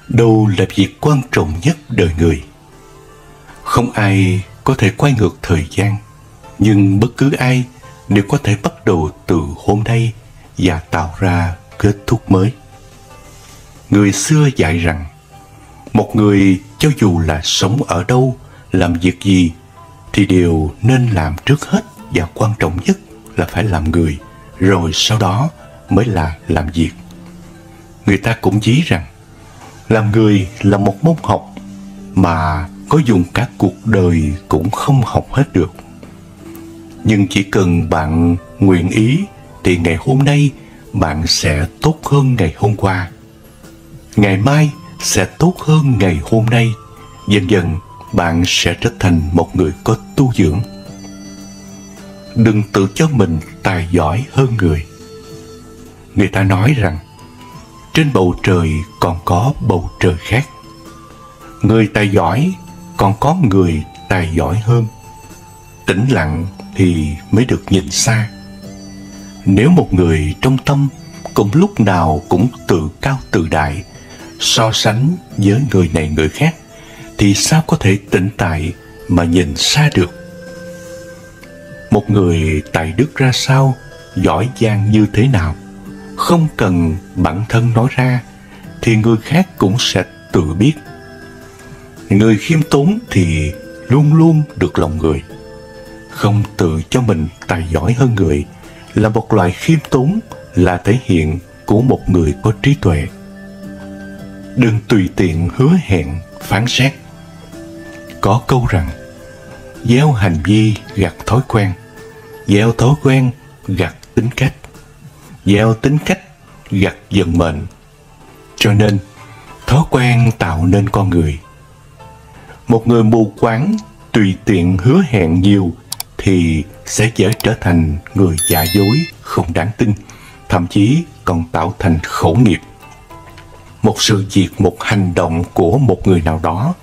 Đâu là việc quan trọng nhất đời người? Không ai có thể quay ngược thời gian, nhưng bất cứ ai đều có thể bắt đầu từ hôm nay và tạo ra kết thúc mới. Người xưa dạy rằng, một người cho dù là sống ở đâu, làm việc gì, thì đều nên làm trước hết và quan trọng nhất là phải làm người, rồi sau đó mới là làm việc. Người ta cũng dí rằng, làm người là một môn học mà có dùng cả cuộc đời cũng không học hết được. Nhưng chỉ cần bạn nguyện ý thì ngày hôm nay bạn sẽ tốt hơn ngày hôm qua, ngày mai sẽ tốt hơn ngày hôm nay. Dần dần bạn sẽ trở thành một người có tu dưỡng. Đừng tự cho mình tài giỏi hơn người. Người ta nói rằng trên bầu trời còn có bầu trời khác. Người tài giỏi còn có người tài giỏi hơn. Tĩnh lặng thì mới được nhìn xa. Nếu một người trong tâm cùng lúc nào cũng tự cao tự đại, so sánh với người này người khác, thì sao có thể tĩnh tại mà nhìn xa được? Một người tài đức ra sao, giỏi giang như thế nào, không cần bản thân nói ra thì người khác cũng sẽ tự biết. Người khiêm tốn thì luôn luôn được lòng người. Không tự cho mình tài giỏi hơn người là một loại khiêm tốn, là thể hiện của một người có trí tuệ. Đừng tùy tiện hứa hẹn, phán xét. Có câu rằng, gieo hành vi gặt thói quen, gieo thói quen gặt tính cách, gieo tính cách gặt vận mệnh. Cho nên thói quen tạo nên con người. Một người mù quáng tùy tiện hứa hẹn nhiều thì sẽ dễ trở thành người giả dối, không đáng tin, thậm chí còn tạo thành khẩu nghiệp. Một sự việc, một hành động của một người nào đó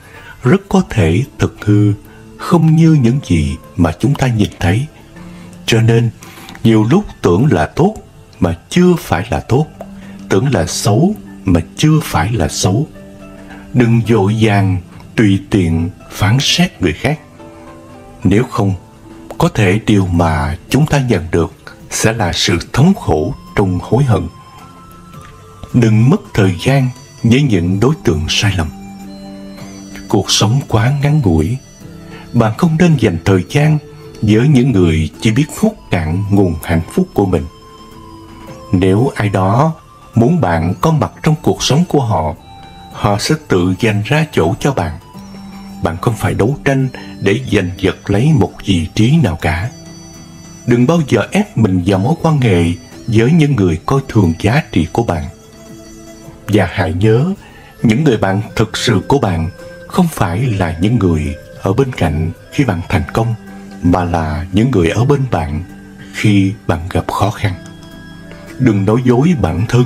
rất có thể thực hư, không như những gì mà chúng ta nhìn thấy. Cho nên nhiều lúc tưởng là tốt mà chưa phải là tốt, tưởng là xấu mà chưa phải là xấu. Đừng vội vàng tùy tiện phán xét người khác. Nếu không, có thể điều mà chúng ta nhận được sẽ là sự thống khổ trong hối hận. Đừng mất thời gian với những đối tượng sai lầm. Cuộc sống quá ngắn ngủi. Bạn không nên dành thời gian với những người chỉ biết hút cạn nguồn hạnh phúc của mình. Nếu ai đó muốn bạn có mặt trong cuộc sống của họ, họ sẽ tự dành ra chỗ cho bạn. Bạn không phải đấu tranh để giành giật lấy một vị trí nào cả. Đừng bao giờ ép mình vào mối quan hệ với những người coi thường giá trị của bạn. Và hãy nhớ, những người bạn thực sự của bạn không phải là những người ở bên cạnh khi bạn thành công, mà là những người ở bên bạn khi bạn gặp khó khăn. Đừng nói dối bản thân.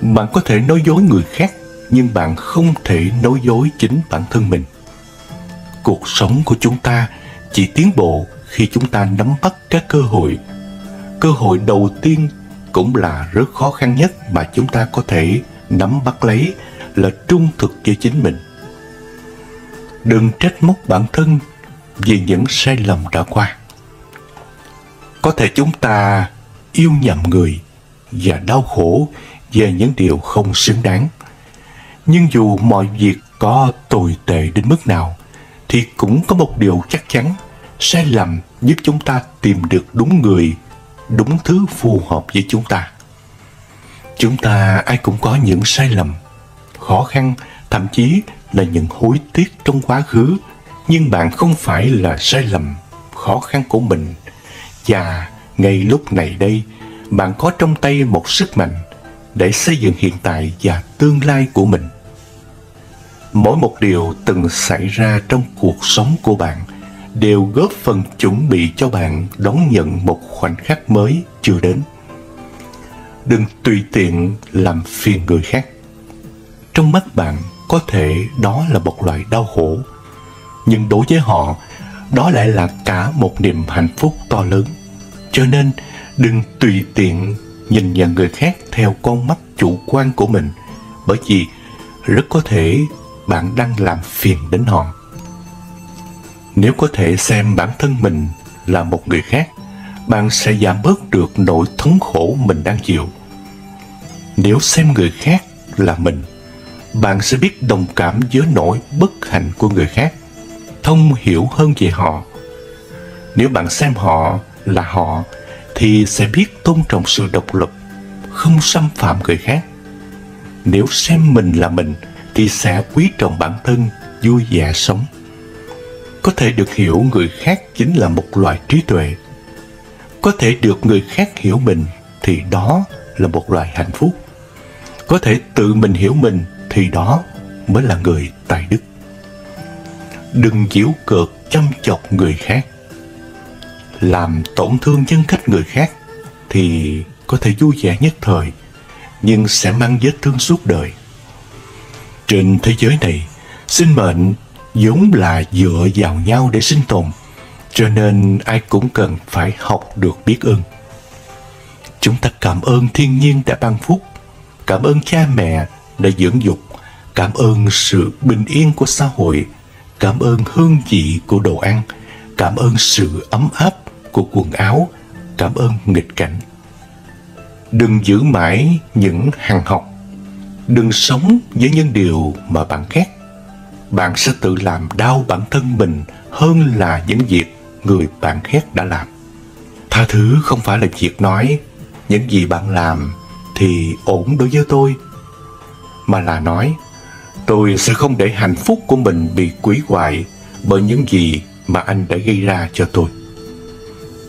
Bạn có thể nói dối người khác, nhưng bạn không thể nói dối chính bản thân mình. Cuộc sống của chúng ta chỉ tiến bộ khi chúng ta nắm bắt các cơ hội. Cơ hội đầu tiên cũng là rất khó khăn nhất mà chúng ta có thể nắm bắt lấy là trung thực với chính mình. Đừng trách móc bản thân vì những sai lầm đã qua. Có thể chúng ta yêu nhầm người và đau khổ về những điều không xứng đáng. Nhưng dù mọi việc có tồi tệ đến mức nào, thì cũng có một điều chắc chắn: sai lầm giúp chúng ta tìm được đúng người, đúng thứ phù hợp với chúng ta. Chúng ta ai cũng có những sai lầm, khó khăn, thậm chí là những hối tiếc trong quá khứ. Nhưng bạn không phải là sai lầm, khó khăn của mình. Và ngay lúc này đây, bạn có trong tay một sức mạnh để xây dựng hiện tại và tương lai của mình. Mỗi một điều từng xảy ra trong cuộc sống của bạn đều góp phần chuẩn bị cho bạn đón nhận một khoảnh khắc mới chưa đến. Đừng tùy tiện làm phiền người khác. Trong mắt bạn có thể đó là một loại đau khổ, nhưng đối với họ, đó lại là cả một niềm hạnh phúc to lớn. Cho nên đừng tùy tiện nhìn nhận người khác theo con mắt chủ quan của mình, bởi vì rất có thể bạn đang làm phiền đến họ. Nếu có thể xem bản thân mình là một người khác, bạn sẽ giảm bớt được nỗi thống khổ mình đang chịu. Nếu xem người khác là mình, bạn sẽ biết đồng cảm với nỗi bất hạnh của người khác, thông hiểu hơn về họ. Nếu bạn xem họ là họ, thì sẽ biết tôn trọng sự độc lập, không xâm phạm người khác. Nếu xem mình là mình, thì sẽ quý trọng bản thân, vui vẻ sống. Có thể được hiểu người khác chính là một loại trí tuệ. Có thể được người khác hiểu mình thì đó là một loại hạnh phúc. Có thể tự mình hiểu mình thì đó mới là người tài đức. Đừng giễu cợt châm chọc người khác. Làm tổn thương nhân cách người khác thì có thể vui vẻ nhất thời, nhưng sẽ mang vết thương suốt đời. Trên thế giới này, sinh mệnh vốn là dựa vào nhau để sinh tồn, cho nên ai cũng cần phải học được biết ơn. Chúng ta cảm ơn thiên nhiên đã ban phúc, cảm ơn cha mẹ đã dưỡng dục, cảm ơn sự bình yên của xã hội, cảm ơn hương vị của đồ ăn, cảm ơn sự ấm áp của quần áo, cảm ơn nghịch cảnh. Đừng giữ mãi những hằn học. Đừng sống với những điều mà bạn ghét. Bạn sẽ tự làm đau bản thân mình hơn là những việc người bạn ghét đã làm. Tha thứ không phải là việc nói những gì bạn làm thì ổn đối với tôi, mà là nói tôi sẽ không để hạnh phúc của mình bị hủy hoại bởi những gì mà anh đã gây ra cho tôi.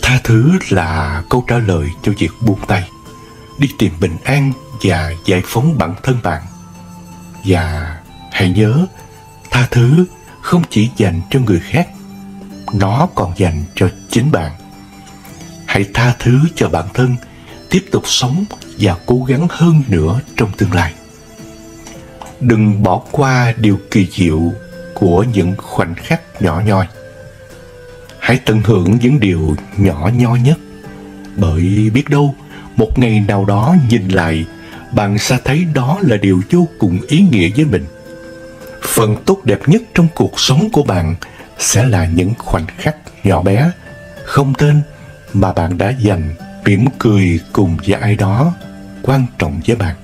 Tha thứ là câu trả lời cho việc buông tay, đi tìm bình an và giải phóng bản thân bạn. Và hãy nhớ, tha thứ không chỉ dành cho người khác, nó còn dành cho chính bạn. Hãy tha thứ cho bản thân, tiếp tục sống và cố gắng hơn nữa trong tương lai. Đừng bỏ qua điều kỳ diệu của những khoảnh khắc nhỏ nhoi. Hãy tận hưởng những điều nhỏ nhoi nhất, bởi biết đâu một ngày nào đó nhìn lại, bạn sẽ thấy đó là điều vô cùng ý nghĩa với mình. Phần tốt đẹp nhất trong cuộc sống của bạn sẽ là những khoảnh khắc nhỏ bé, không tên mà bạn đã dành mỉm cười cùng với ai đó quan trọng với bạn.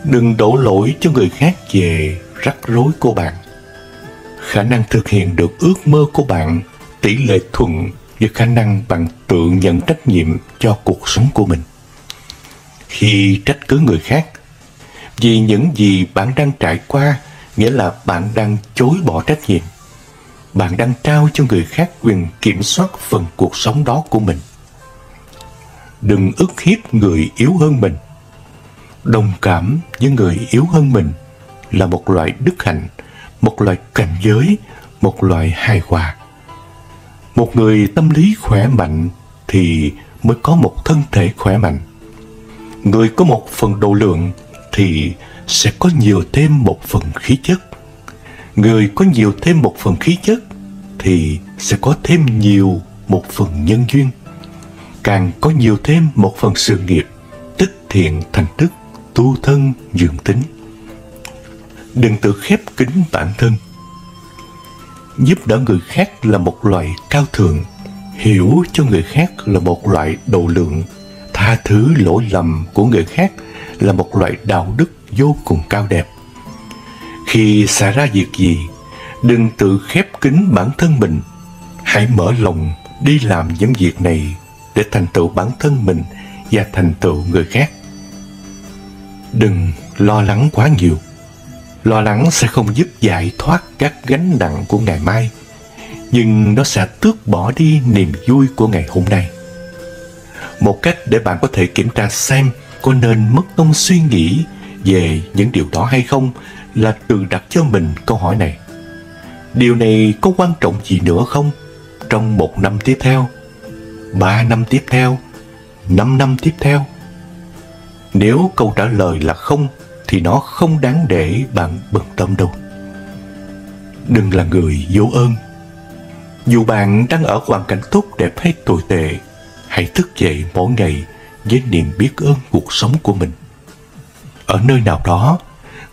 Đừng đổ lỗi cho người khác về rắc rối của bạn. Khả năng thực hiện được ước mơ của bạn tỷ lệ thuận với khả năng bạn tự nhận trách nhiệm cho cuộc sống của mình. Khi trách cứ người khác vì những gì bạn đang trải qua, nghĩa là bạn đang chối bỏ trách nhiệm. Bạn đang trao cho người khác quyền kiểm soát phần cuộc sống đó của mình. Đừng ức hiếp người yếu hơn mình. Đồng cảm với người yếu hơn mình là một loại đức hạnh, một loại cảnh giới, một loại hài hòa. Một người tâm lý khỏe mạnh thì mới có một thân thể khỏe mạnh. Người có một phần độ lượng thì sẽ có nhiều thêm một phần khí chất. Người có nhiều thêm một phần khí chất thì sẽ có thêm nhiều một phần nhân duyên. Càng có nhiều thêm một phần sự nghiệp, tích thiện thành đức, tu thân dưỡng tính. Đừng tự khép kín bản thân. Giúp đỡ người khác là một loại cao thượng, hiểu cho người khác là một loại độ lượng, tha thứ lỗi lầm của người khác là một loại đạo đức vô cùng cao đẹp. Khi xảy ra việc gì, đừng tự khép kín bản thân mình. Hãy mở lòng đi làm những việc này để thành tựu bản thân mình và thành tựu người khác. Đừng lo lắng quá nhiều. Lo lắng sẽ không giúp giải thoát các gánh nặng của ngày mai, nhưng nó sẽ tước bỏ đi niềm vui của ngày hôm nay. Một cách để bạn có thể kiểm tra xem có nên mất công suy nghĩ về những điều đó hay không là tự đặt cho mình câu hỏi này: điều này có quan trọng gì nữa không trong 1 năm tiếp theo, 3 năm tiếp theo, 5 năm tiếp theo? Nếu câu trả lời là không thì nó không đáng để bạn bận tâm đâu. Đừng là người vô ơn. Dù bạn đang ở hoàn cảnh tốt đẹp hay tồi tệ, hãy thức dậy mỗi ngày với niềm biết ơn cuộc sống của mình. Ở nơi nào đó,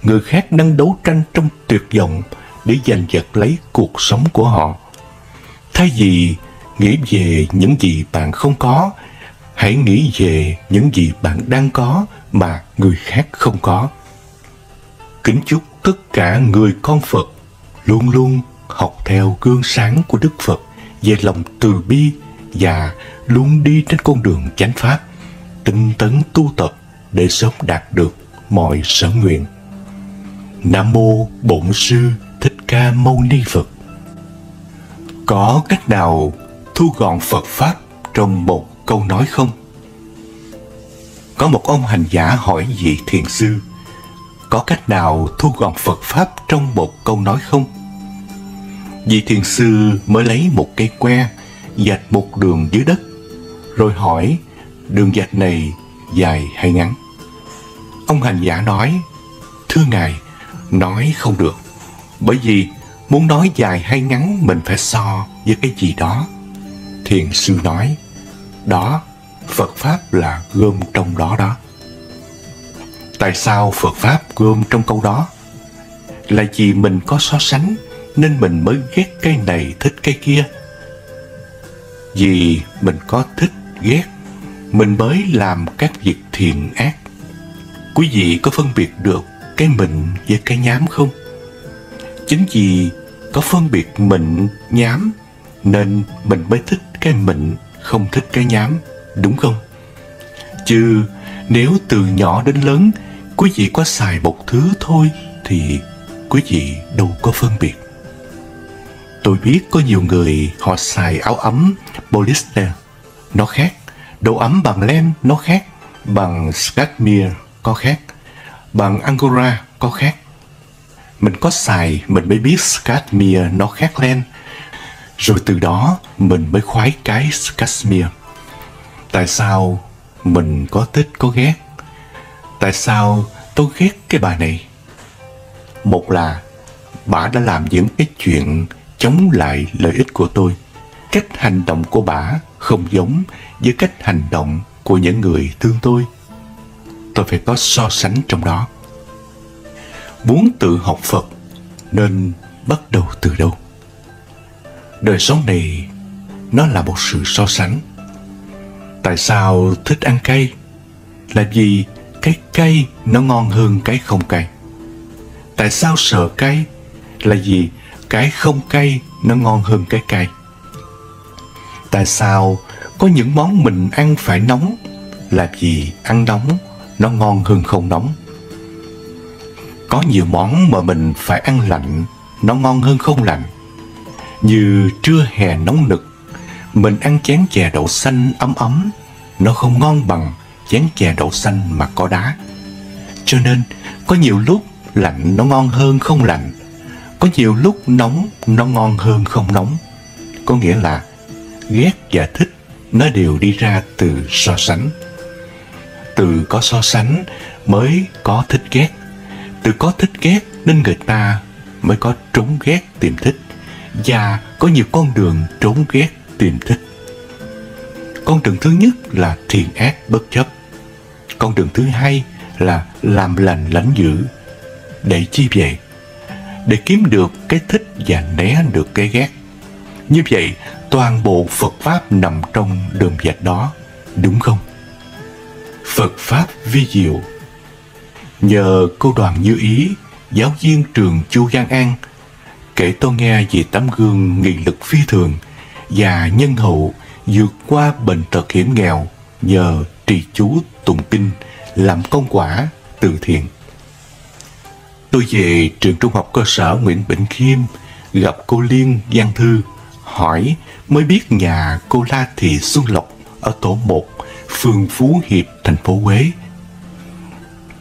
người khác đang đấu tranh trong tuyệt vọng để giành giật lấy cuộc sống của họ. Thay vì nghĩ về những gì bạn không có, hãy nghĩ về những gì bạn đang có mà người khác không có. Kính chúc tất cả người con Phật luôn luôn học theo gương sáng của Đức Phật về lòng từ bi và luôn đi trên con đường chánh pháp, tinh tấn tu tập để sớm đạt được mọi sở nguyện. Nam mô Bổn Sư Thích Ca Mâu Ni Phật. Có cách nào thu gọn Phật pháp trong một câu nói không? Có một ông hành giả hỏi vị thiền sư, có cách nào thu gọn Phật pháp trong một câu nói không? Vị thiền sư mới lấy một cây que, vạch một đường dưới đất, rồi hỏi đường vạch này dài hay ngắn? Ông hành giả nói, thưa Ngài, nói không được, bởi vì muốn nói dài hay ngắn mình phải so với cái gì đó. Thiền sư nói, đó, Phật pháp là gom trong đó đó. Tại sao Phật pháp gom trong câu đó? Là vì mình có so sánh nên mình mới ghét cái này thích cái kia. Vì mình có thích ghét, mình mới làm các việc thiện ác. Quý vị có phân biệt được cái mịn với cái nhám không? Chính vì có phân biệt mịn, nhám nên mình mới thích cái mịn, không thích cái nhám, đúng không? Chứ nếu từ nhỏ đến lớn quý vị có xài một thứ thôi thì quý vị đâu có phân biệt. Tôi biết có nhiều người họ xài áo ấm polyester, nó khác. Đồ ấm bằng len nó khác. Bằng cashmere có khác. Bằng angora có khác. Mình có xài mình mới biết cashmere nó khác len. Rồi từ đó mình mới khoái cái cashmere. Tại sao mình có thích có ghét? Tại sao tôi ghét cái bà này? Một là bà đã làm những cái chuyện chống lại lợi ích của tôi. Cách hành động của bà không giống với cách hành động của những người thương tôi. Tôi phải có so sánh trong đó. Muốn tự học Phật nên bắt đầu từ đâu? Đời sống này nó là một sự so sánh. Tại sao thích ăn cay? Là vì cái cay nó ngon hơn cái không cay. Tại sao sợ cay? Là vì cái không cay nó ngon hơn cái cay. Tại sao có những món mình ăn phải nóng? Là vì ăn nóng nó ngon hơn không nóng. Có nhiều món mà mình phải ăn lạnh, nó ngon hơn không lạnh. Như trưa hè nóng nực, mình ăn chén chè đậu xanh ấm ấm, nó không ngon bằng chén chè đậu xanh mà có đá. Cho nên có nhiều lúc lạnh nó ngon hơn không lạnh. Có nhiều lúc nóng nó ngon hơn không nóng. Có nghĩa là ghét và thích nó đều đi ra từ so sánh. Từ có so sánh mới có thích ghét. Từ có thích ghét nên người ta mới có trốn ghét tìm thích. Và có nhiều con đường trốn ghét tìm thích. Con đường thứ nhất là thiện ác bất chấp. Con đường thứ hai là làm lành lãnh dữ. Để chi vậy? Để kiếm được cái thích và né được cái ghét. Như vậy toàn bộ Phật Pháp nằm trong đường vạch đó, đúng không? Phật Pháp vi diệu. Nhờ cô Đoàn Như Ý, giáo viên trường Chu Văn An, kể tôi nghe về tấm gương nghị lực phi thường và nhân hậu vượt qua bệnh tật hiểm nghèo nhờ trì chú tụng kinh làm công quả từ thiện. Tôi về trường trung học cơ sở Nguyễn Bỉnh Khiêm, gặp cô Liên Văn Thư, hỏi mới biết nhà cô La Thị Xuân Lộc ở tổ 1, phường Phú Hiệp, thành phố Huế.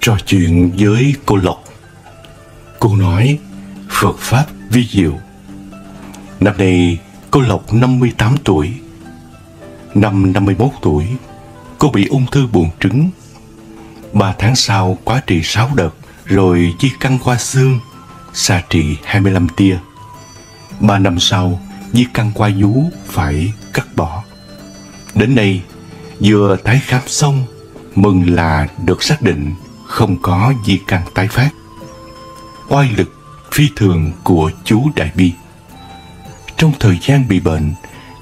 Trò chuyện với cô Lộc, cô nói Phật Pháp vi diệu. Năm nay cô Lộc 58 tuổi. Năm 51 tuổi, cô bị ung thư buồng trứng. 3 tháng sau quá trị 6 đợt, rồi di căn qua xương, xạ trị 25 tia. 3 năm sau, di căn qua vú phải cắt bỏ. Đến nay, vừa tái khám xong, mừng là được xác định không có di căn tái phát. oai lực phi thường của chú Đại Bi. Trong thời gian bị bệnh,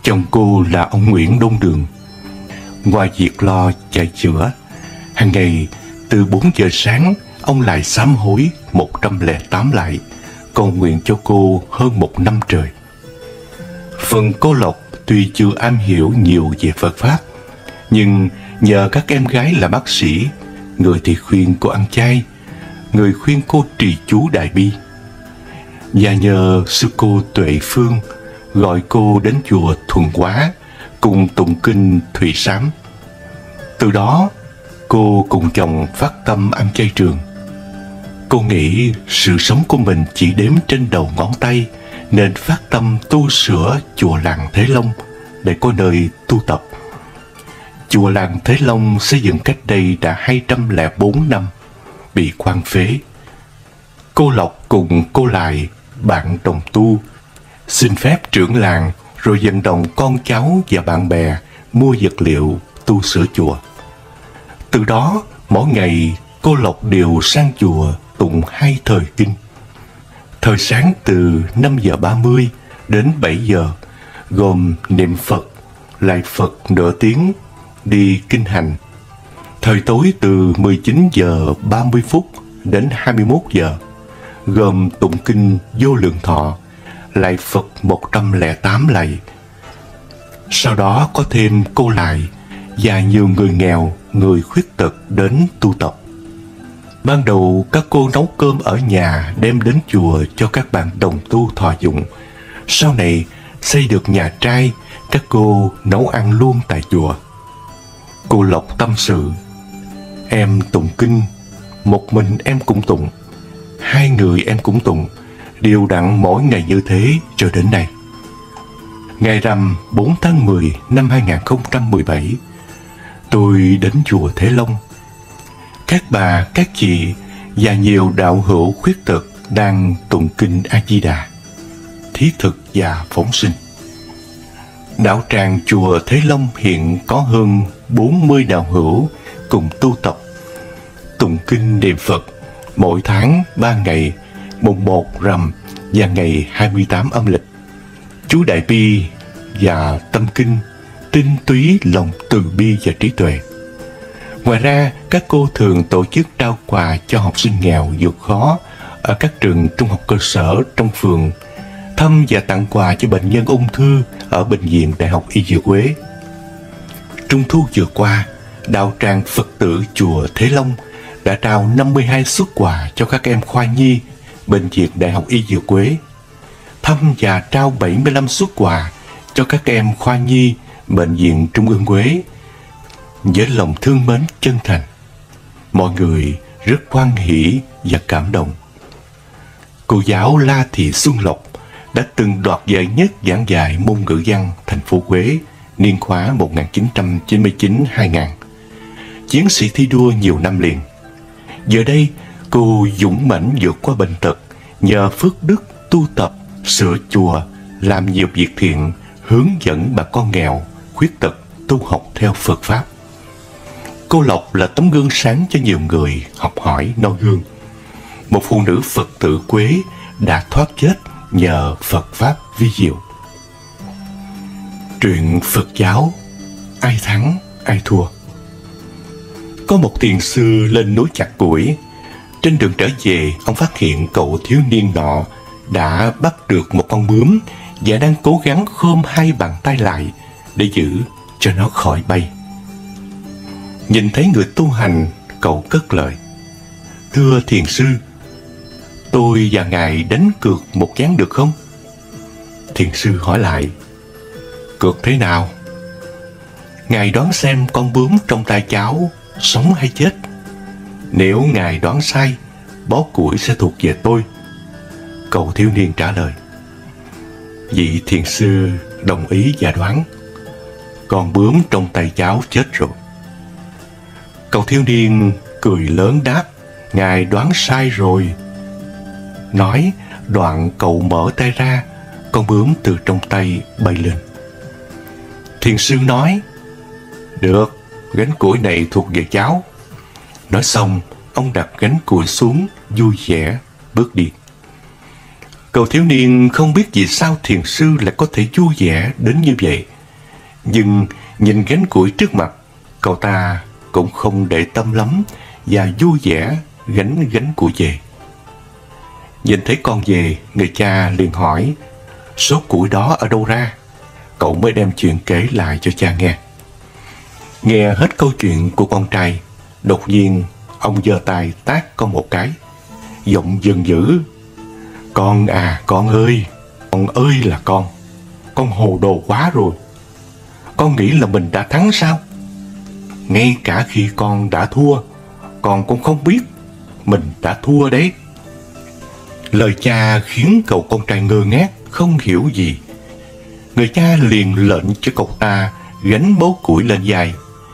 chồng cô là ông Nguyễn Đông Đường, ngoài việc lo chạy chữa, hàng ngày từ 4 giờ sáng ông lại sám hối 108 lại, cầu nguyện cho cô hơn 1 năm trời. Phần cô Lộc tuy chưa am hiểu nhiều về Phật Pháp, nhưng nhờ các em gái là bác sĩ, người thì khuyên cô ăn chay, người khuyên cô trì chú Đại Bi, và nhờ sư cô Tuệ Phương gọi cô đến chùa Thuần Hóa cùng tụng kinh Thủy Sám. Từ đó cô cùng chồng phát tâm ăn chay trường. Cô nghĩ sự sống của mình chỉ đếm trên đầu ngón tay, nên phát tâm tu sửa chùa làng Thế Long để có nơi tu tập. Chùa làng Thế Long xây dựng cách đây đã 204 năm, bị hoang phế. Cô Lộc cùng cô Lại, bạn đồng tu, xin phép trưởng làng rồi vận động con cháu và bạn bè mua vật liệu tu sửa chùa. Từ đó mỗi ngày cô Lộc đều sang chùa tụng 2 thời kinh. Thời sáng từ 5 giờ 30 đến 7 giờ gồm niệm Phật, lại Phật nửa tiếng, đi kinh hành. Thời tối từ 19 giờ 30 phút đến 21 giờ gồm tụng kinh Vô Lượng Thọ, lại Phật 108 lạy. Sau đó có thêm cô Lại và nhiều người nghèo, người khuyết tật đến tu tập. Ban đầu các cô nấu cơm ở nhà đem đến chùa cho các bạn đồng tu thọ dụng. Sau này xây được nhà trai, các cô nấu ăn luôn tại chùa. Cô Lộc tâm sự: em tụng kinh, một mình em cũng tụng, 2 người em cũng tụng, đều đặn mỗi ngày như thế cho đến nay. Ngày rằm 4 tháng 10 năm 2017, tôi đến chùa Thế Long. Các bà, các chị và nhiều đạo hữu khuyết tật đang tụng kinh A Di Đà, thiết thực và phóng sinh. Đạo tràng chùa Thế Long hiện có hơn 40 đạo hữu cùng tu tập, tụng kinh niệm Phật mỗi tháng 3 ngày, mùng 1 rằm và ngày 28 âm lịch. Chú Đại Bi và tâm kinh tinh túy lòng từ bi và trí tuệ. Ngoài ra, các cô thường tổ chức trao quà cho học sinh nghèo vượt khó ở các trường trung học cơ sở trong phường, thăm và tặng quà cho bệnh nhân ung thư ở Bệnh viện Đại học Y Dược Huế. Trung thu vừa qua, đạo tràng Phật tử chùa Thế Long đã trao 52 suất quà cho các em khoa nhi Bệnh viện Đại học Y Dược Huế, thăm và trao 75 suất quà cho các em khoa nhi Bệnh viện Trung ương Huế. Với lòng thương mến chân thành, mọi người rất hoan hỷ và cảm động. Cô giáo La Thị Xuân Lộc đã từng đoạt giải nhất giảng dạy môn ngữ văn thành phố Huế niên khóa 1999-2000, chiến sĩ thi đua nhiều năm liền. Giờ đây, cô dũng mãnh vượt qua bệnh tật, nhờ phước đức tu tập, sửa chùa, làm nhiều việc thiện, hướng dẫn bà con nghèo, khuyết tật tu học theo Phật Pháp. Cô Lộc là tấm gương sáng cho nhiều người học hỏi noi gương. Một phụ nữ Phật tử Quế đã thoát chết nhờ Phật Pháp vi diệu. Truyện Phật giáo, ai thắng ai thua. Có một thiền sư lên núi chặt củi. Trên đường trở về, ông phát hiện cậu thiếu niên nọ đã bắt được một con bướm và đang cố gắng khom 2 bàn tay lại để giữ cho nó khỏi bay. Nhìn thấy người tu hành, cậu cất lời: thưa thiền sư, tôi và ngài đánh cược một ván được không? Thiền sư hỏi lại: cược thế nào? Ngài đoán xem con bướm trong tay cháu sống hay chết. Nếu ngài đoán sai, bó củi sẽ thuộc về tôi. Cậu thiếu niên trả lời. Vị thiền sư đồng ý và đoán: con bướm trong tay cháu chết rồi. Cậu thiếu niên cười lớn đáp: ngài đoán sai rồi. Nói đoạn cậu mở tay ra, con bướm từ trong tay bay lên. Thiền sư nói: được, gánh củi này thuộc về cháu. Nói xong, ông đặt gánh củi xuống vui vẻ bước đi. Cậu thiếu niên không biết vì sao thiền sư lại có thể vui vẻ đến như vậy. Nhưng nhìn gánh củi trước mặt, cậu ta cũng không để tâm lắm và vui vẻ gánh củi về. Nhìn thấy con về, người cha liền hỏi số củi đó ở đâu ra. Cậu mới đem chuyện kể lại cho cha nghe. Nghe hết câu chuyện của con trai, đột nhiên ông giơ tay tát con một cái, giọng giận dữ: Con à, con ơi là con hồ đồ quá rồi. Con nghĩ là mình đã thắng sao? Ngay cả khi con đã thua, con cũng không biết mình đã thua đấy. Lời cha khiến cậu con trai ngơ ngác, không hiểu gì. Người cha liền lệnh cho cậu ta gánh bó củi lên vai.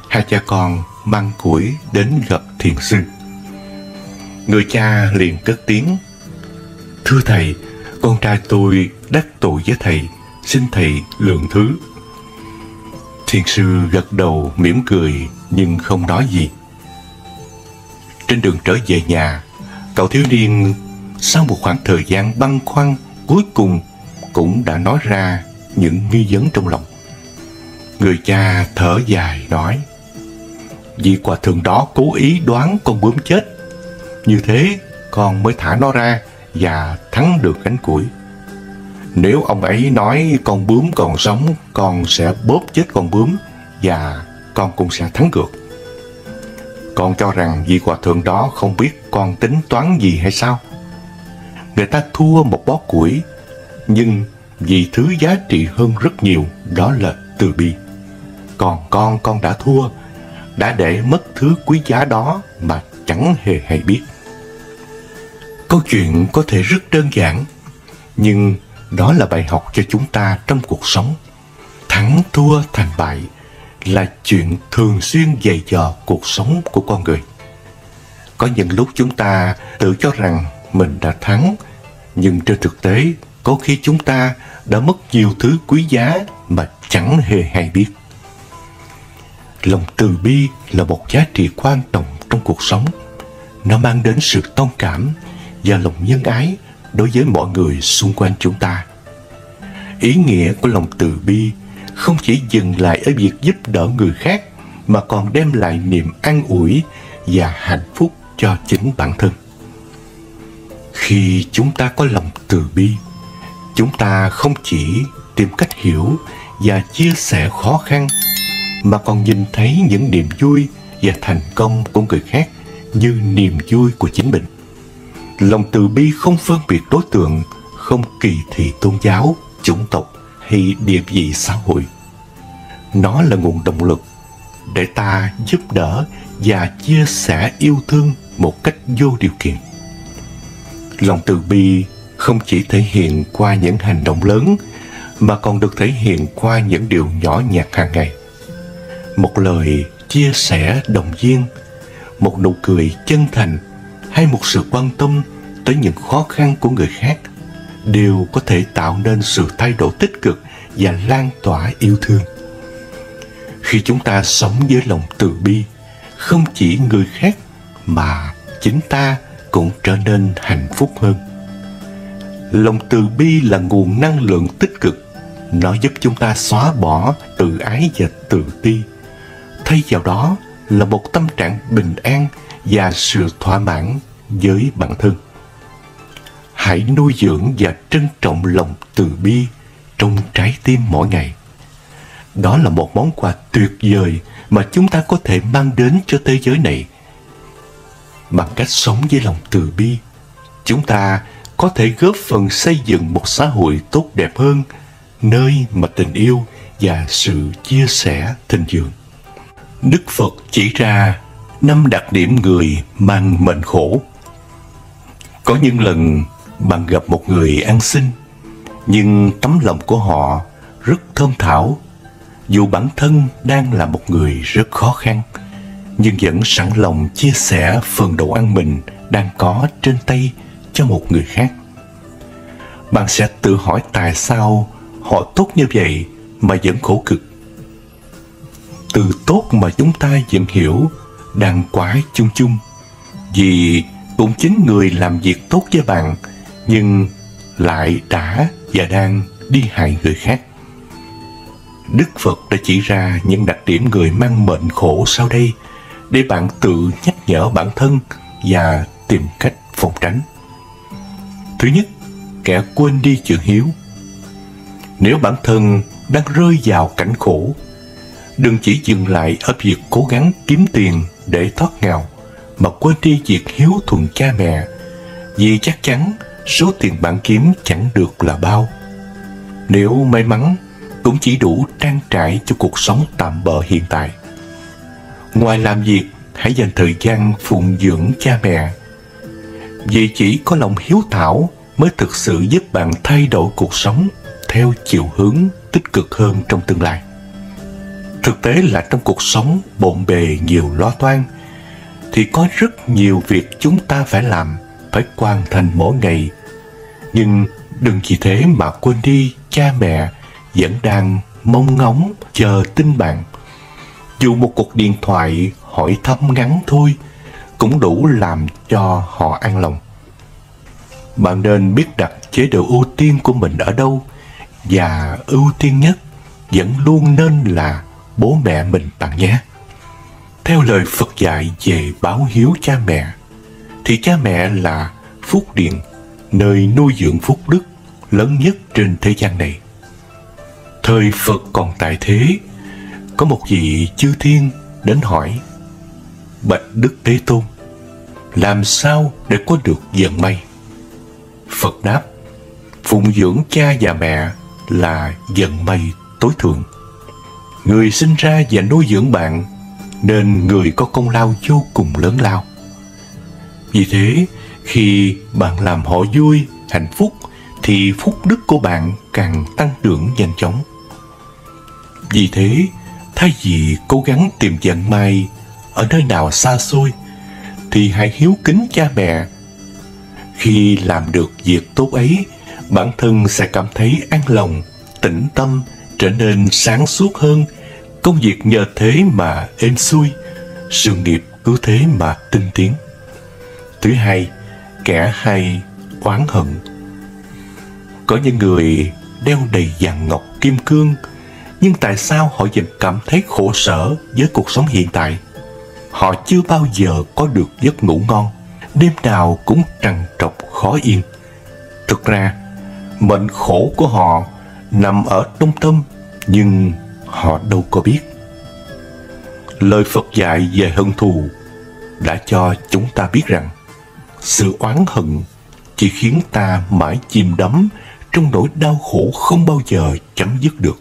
Hai cha con mang củi đến gặp thiền sư. Người cha liền cất tiếng: Thưa thầy, con trai tôi đắc tội với thầy, xin thầy lượng thứ. Thiền sư gật đầu mỉm cười nhưng không nói gì. Trên đường trở về nhà, cậu thiếu niên sau một khoảng thời gian băn khoăn cuối cùng cũng đã nói ra những nghi vấn trong lòng. Người cha thở dài nói: Vì quả thường đó cố ý đoán con bướm chết, như thế con mới thả nó ra và thắng được gánh củi. Nếu ông ấy nói con bướm còn sống, con sẽ bóp chết con bướm và con cũng sẽ thắng cược. Con cho rằng vị hòa thượng đó không biết con tính toán gì hay sao? Người ta thua một bó củi, nhưng vì thứ giá trị hơn rất nhiều, đó là từ bi. Còn con đã thua, đã để mất thứ quý giá đó mà chẳng hề hay biết. Câu chuyện có thể rất đơn giản, nhưng đó là bài học cho chúng ta trong cuộc sống. Thắng thua thành bại là chuyện thường xuyên dày dò cuộc sống của con người. Có những lúc chúng ta tự cho rằng mình đã thắng, nhưng trên thực tế có khi chúng ta đã mất nhiều thứ quý giá mà chẳng hề hay biết. Lòng từ bi là một giá trị quan trọng trong cuộc sống. Nó mang đến sự thông cảm và lòng nhân ái đối với mọi người xung quanh chúng ta. Ý nghĩa của lòng từ bi không chỉ dừng lại ở việc giúp đỡ người khác, mà còn đem lại niềm an ủi và hạnh phúc cho chính bản thân. Khi chúng ta có lòng từ bi, chúng ta không chỉ tìm cách hiểu và chia sẻ khó khăn, mà còn nhìn thấy những niềm vui và thành công của người khác như niềm vui của chính mình. Lòng từ bi không phân biệt đối tượng, không kỳ thị tôn giáo, chủng tộc hay địa vị xã hội. Nó là nguồn động lực để ta giúp đỡ và chia sẻ yêu thương một cách vô điều kiện. Lòng từ bi không chỉ thể hiện qua những hành động lớn, mà còn được thể hiện qua những điều nhỏ nhặt hàng ngày. Một lời chia sẻ động viên, một nụ cười chân thành, hay một sự quan tâm tới những khó khăn của người khác đều có thể tạo nên sự thay đổi tích cực và lan tỏa yêu thương. Khi chúng ta sống với lòng từ bi, không chỉ người khác mà chính ta cũng trở nên hạnh phúc hơn. Lòng từ bi là nguồn năng lượng tích cực. Nó giúp chúng ta xóa bỏ tự ái và tự ti. Thay vào đó là một tâm trạng bình an và sự thỏa mãn với bản thân. Hãy nuôi dưỡng và trân trọng lòng từ bi trong trái tim mỗi ngày. Đó là một món quà tuyệt vời mà chúng ta có thể mang đến cho thế giới này. Bằng cách sống với lòng từ bi, chúng ta có thể góp phần xây dựng một xã hội tốt đẹp hơn, nơi mà tình yêu và sự chia sẻ thịnh vượng. Đức Phật chỉ ra 5 đặc điểm người mang mệnh khổ. Có những lần bạn gặp một người ăn xin, nhưng tấm lòng của họ rất thơm thảo. Dù bản thân đang là một người rất khó khăn, nhưng vẫn sẵn lòng chia sẻ phần đồ ăn mình đang có trên tay cho một người khác. Bạn sẽ tự hỏi tại sao họ tốt như vậy mà vẫn khổ cực. Từ tốt mà chúng ta vẫn hiểu đang quá chung chung, vì cũng chính người làm việc tốt với bạn nhưng lại đã và đang đi hại người khác. Đức Phật đã chỉ ra những đặc điểm người mang mệnh khổ sau đây để bạn tự nhắc nhở bản thân và tìm cách phòng tránh. Thứ nhất, kẻ quên đi chữ hiếu. Nếu bản thân đang rơi vào cảnh khổ, đừng chỉ dừng lại ở việc cố gắng kiếm tiền để thoát nghèo, mà quên đi việc hiếu thuận cha mẹ, vì chắc chắn số tiền bạn kiếm chẳng được là bao. Nếu may mắn, cũng chỉ đủ trang trải cho cuộc sống tạm bợ hiện tại. Ngoài làm việc, hãy dành thời gian phụng dưỡng cha mẹ, vì chỉ có lòng hiếu thảo mới thực sự giúp bạn thay đổi cuộc sống theo chiều hướng tích cực hơn trong tương lai. Thực tế là trong cuộc sống bộn bề nhiều lo toan, thì có rất nhiều việc chúng ta phải làm, phải hoàn thành mỗi ngày. Nhưng đừng chỉ thế mà quên đi cha mẹ vẫn đang mong ngóng chờ tin bạn. Dù một cuộc điện thoại hỏi thăm ngắn thôi cũng đủ làm cho họ an lòng. Bạn nên biết đặt chế độ ưu tiên của mình ở đâu, và ưu tiên nhất vẫn luôn nên là bố mẹ mình bạn nhé. Theo lời Phật dạy về báo hiếu cha mẹ, thì cha mẹ là phúc điền, nơi nuôi dưỡng phúc đức lớn nhất trên thế gian này. Thời Phật còn tại thế, có một vị chư thiên đến hỏi: Bạch Đức Thế Tôn, làm sao để có được vận may? Phật đáp: phụng dưỡng cha và mẹ là vận may tối thượng. Người sinh ra và nuôi dưỡng bạn, nên người có công lao vô cùng lớn lao. Vì thế, khi bạn làm họ vui, hạnh phúc, thì phúc đức của bạn càng tăng trưởng nhanh chóng. Vì thế, thay vì cố gắng tìm vận may ở nơi nào xa xôi, thì hãy hiếu kính cha mẹ. Khi làm được việc tốt ấy, bản thân sẽ cảm thấy an lòng, tĩnh tâm, trở nên sáng suốt hơn. Công việc nhờ thế mà êm xuôi, sự nghiệp cứ thế mà tinh tiến. Thứ hai, kẻ hay oán hận. Có những người đeo đầy vàng ngọc kim cương, nhưng tại sao họ vẫn cảm thấy khổ sở với cuộc sống hiện tại? Họ chưa bao giờ có được giấc ngủ ngon, đêm nào cũng trằn trọc khó yên. Thực ra, mệnh khổ của họ nằm ở trong tâm, nhưng họ đâu có biết. Lời Phật dạy về hận thù đã cho chúng ta biết rằng sự oán hận chỉ khiến ta mãi chìm đắm trong nỗi đau khổ không bao giờ chấm dứt được.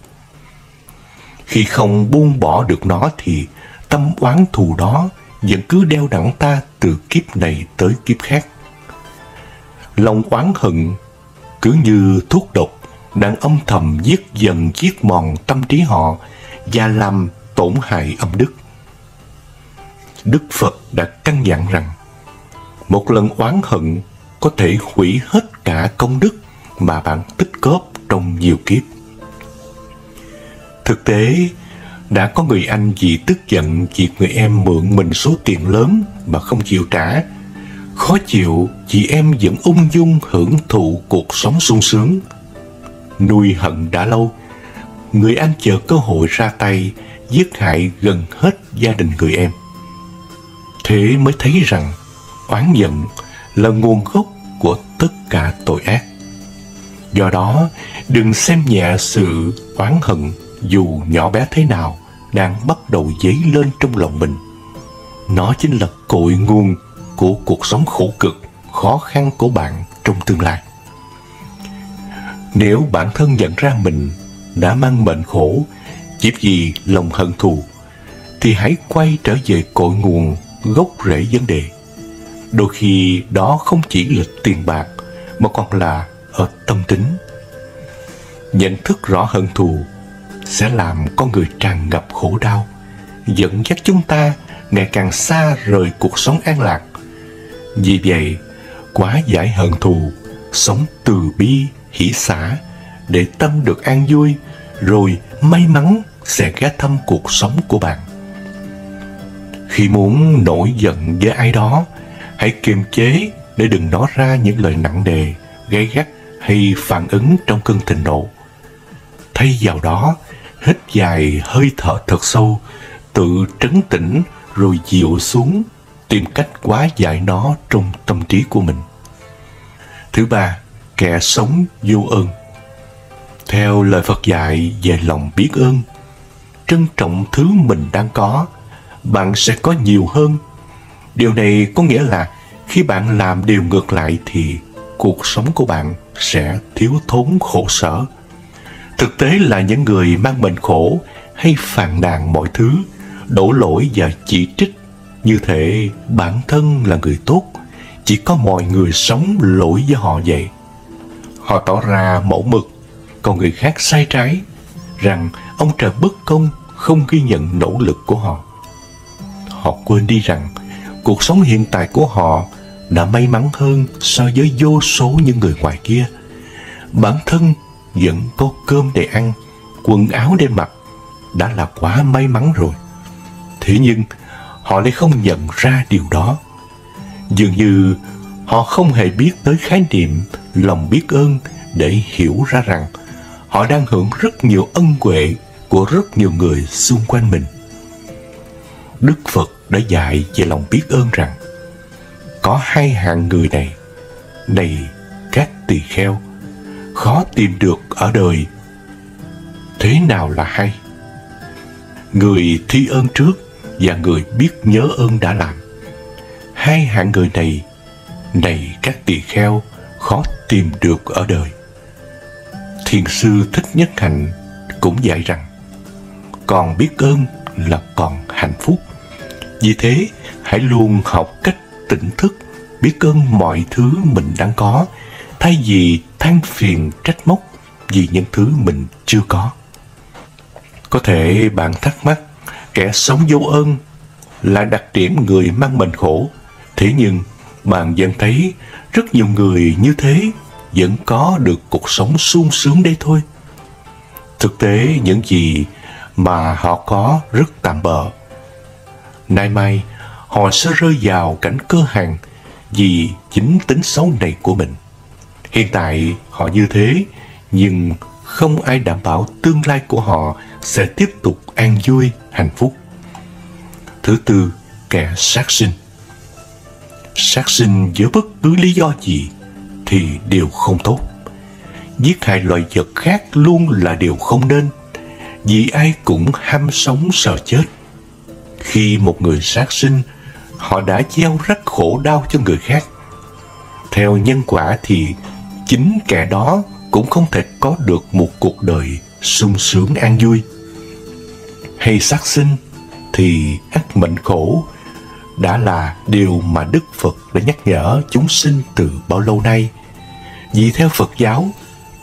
Khi không buông bỏ được nó thì tâm oán thù đó vẫn cứ đeo đẳng ta từ kiếp này tới kiếp khác. Lòng oán hận cứ như thuốc độc đang âm thầm giết dần giết mòn tâm trí họ và làm tổn hại âm đức. Đức Phật đã căn dặn rằng một lần oán hận có thể hủy hết cả công đức mà bạn tích góp trong nhiều kiếp. Thực tế, đã có người anh vì tức giận việc người em mượn mình số tiền lớn mà không chịu trả, khó chịu vì em vẫn ung dung hưởng thụ cuộc sống sung sướng. Nuôi hận đã lâu, người anh chờ cơ hội ra tay giết hại gần hết gia đình người em. Thế mới thấy rằng oán giận là nguồn gốc của tất cả tội ác. Do đó, đừng xem nhẹ sự oán hận dù nhỏ bé thế nào đang bắt đầu dấy lên trong lòng mình. Nó chính là cội nguồn của cuộc sống khổ cực, khó khăn của bạn trong tương lai. Nếu bản thân nhận ra mình đã mang mệnh khổ chỉ vì lòng hận thù, thì hãy quay trở về cội nguồn, gốc rễ vấn đề. Đôi khi đó không chỉ là tiền bạc, mà còn là ở tâm tính. Nhận thức rõ hận thù sẽ làm con người tràn ngập khổ đau, dẫn dắt chúng ta ngày càng xa rời cuộc sống an lạc. Vì vậy, quá giải hận thù, sống từ bi, hỷ xả, để tâm được an vui, rồi may mắn sẽ ghé thăm cuộc sống của bạn. Khi muốn nổi giận với ai đó, Hãy kiềm chế để đừng nói ra những lời nặng nề, gay gắt hay phản ứng trong cơn thịnh nộ. Thay vào đó, hít dài hơi thở thật sâu, tự trấn tĩnh rồi dịu xuống, tìm cách hóa giải nó trong tâm trí của mình. Thứ ba, kẻ sống vô ơn. Theo lời Phật dạy về lòng biết ơn, trân trọng thứ mình đang có, bạn sẽ có nhiều hơn. Điều này có nghĩa là khi bạn làm điều ngược lại thì cuộc sống của bạn sẽ thiếu thốn khổ sở. Thực tế là những người mang bệnh khổ hay phàn nàn mọi thứ, đổ lỗi và chỉ trích, như thể bản thân là người tốt, chỉ có mọi người sống lỗi với họ vậy. Họ tỏ ra mẫu mực, còn người khác sai trái, rằng ông trời bất công không ghi nhận nỗ lực của họ. Họ quên đi rằng cuộc sống hiện tại của họ đã may mắn hơn so với vô số những người ngoài kia. Bản thân vẫn có cơm để ăn, quần áo để mặc, đã là quá may mắn rồi. Thế nhưng họ lại không nhận ra điều đó. Dường như họ không hề biết tới khái niệm lòng biết ơn để hiểu ra rằng họ đang hưởng rất nhiều ân huệ của rất nhiều người xung quanh mình. Đức Phật đã dạy về lòng biết ơn rằng có hai hạng người này các tỳ kheo, khó tìm được ở đời. Thế nào là hay? Người thi ơn trước và người biết nhớ ơn đã làm. Hai hạng người này các tỳ kheo, khó tìm được ở đời. Thiền sư Thích Nhất Hạnh cũng dạy rằng còn biết ơn là còn hạnh phúc. Vì thế hãy luôn học cách tỉnh thức biết ơn mọi thứ mình đang có, thay vì than phiền trách móc vì những thứ mình chưa có. Có thể bạn thắc mắc, kẻ sống vô ơn là đặc điểm người mang bệnh khổ. Thế nhưng bạn vẫn thấy rất nhiều người như thế vẫn có được cuộc sống sung sướng đấy thôi. Thực tế những gì mà họ có rất tạm bợ. Nay mai họ sẽ rơi vào cảnh cơ hàn vì chính tính xấu này của mình. Hiện tại họ như thế, nhưng không ai đảm bảo tương lai của họ sẽ tiếp tục an vui, hạnh phúc. Thứ tư, kẻ sát sinh. Sát sinh với bất cứ lý do gì thì đều không tốt. Giết hại loài vật khác luôn là điều không nên, vì ai cũng ham sống sợ chết. Khi một người sát sinh, họ đã gieo rắc khổ đau cho người khác. Theo nhân quả thì chính kẻ đó cũng không thể có được một cuộc đời sung sướng an vui. Hay sát sinh thì ắt mệnh khổ đã là điều mà Đức Phật đã nhắc nhở chúng sinh từ bao lâu nay. Vì theo Phật giáo,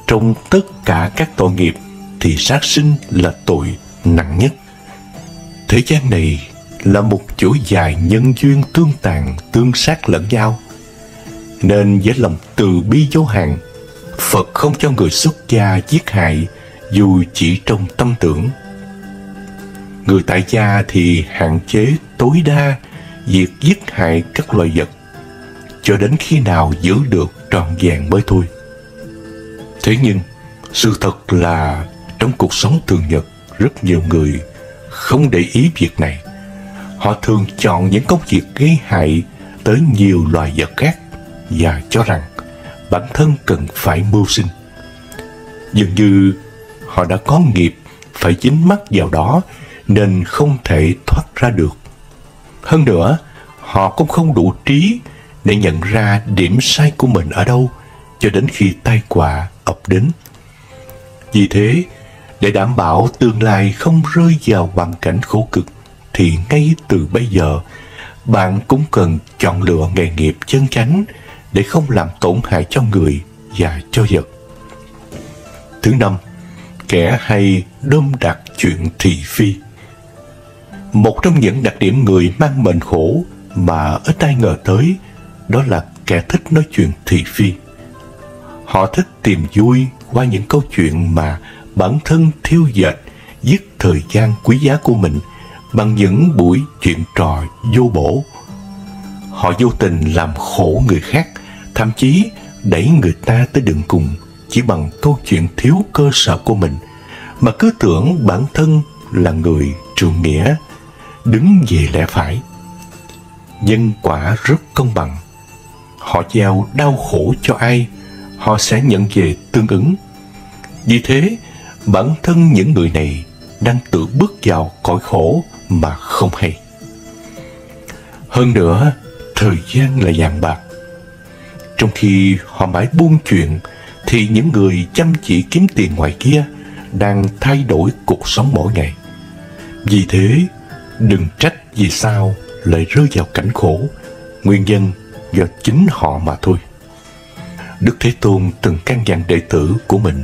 trong tất cả các tội nghiệp thì sát sinh là tội nặng nhất. Thế gian này là một chuỗi dài nhân duyên tương tàn, tương sát lẫn nhau. Nên với lòng từ bi vô hạn, Phật không cho người xuất gia giết hại dù chỉ trong tâm tưởng. Người tại gia thì hạn chế tối đa việc giết hại các loài vật cho đến khi nào giữ được trọn vẹn mới thôi. Thế nhưng sự thật là trong cuộc sống thường nhật, rất nhiều người không để ý việc này. Họ thường chọn những công việc gây hại tới nhiều loài vật khác và cho rằng bản thân cần phải mưu sinh. Dường như họ đã có nghiệp phải dính mắc vào đó nên không thể thoát ra được. Hơn nữa, họ cũng không đủ trí để nhận ra điểm sai của mình ở đâu cho đến khi tai họa ập đến. Vì thế, để đảm bảo tương lai không rơi vào hoàn cảnh khổ cực, thì ngay từ bây giờ, bạn cũng cần chọn lựa nghề nghiệp chân chánh để không làm tổn hại cho người và cho vật. Thứ năm, kẻ hay đơm đặt chuyện thị phi. Một trong những đặc điểm người mang mệnh khổ mà ít ai ngờ tới, đó là kẻ thích nói chuyện thị phi. Họ thích tìm vui qua những câu chuyện mà bản thân thiêu dệt, giết thời gian quý giá của mình bằng những buổi chuyện trò vô bổ. họ vô tình làm khổ người khác, thậm chí đẩy người ta tới đường cùng chỉ bằng câu chuyện thiếu cơ sở của mình, mà cứ tưởng bản thân là người trượng nghĩa, đứng về lẽ phải. Nhân quả rất công bằng. Họ gieo đau khổ cho ai, họ sẽ nhận về tương ứng. Vì thế, bản thân những người này đang tự bước vào cõi khổ mà không hay. Hơn nữa, thời gian là vàng bạc. Trong khi họ mãi buôn chuyện, thì những người chăm chỉ kiếm tiền ngoài kia đang thay đổi cuộc sống mỗi ngày. Vì thế, đừng trách vì sao lại rơi vào cảnh khổ, nguyên nhân do chính họ mà thôi. Đức Thế Tôn từng căn dặn đệ tử của mình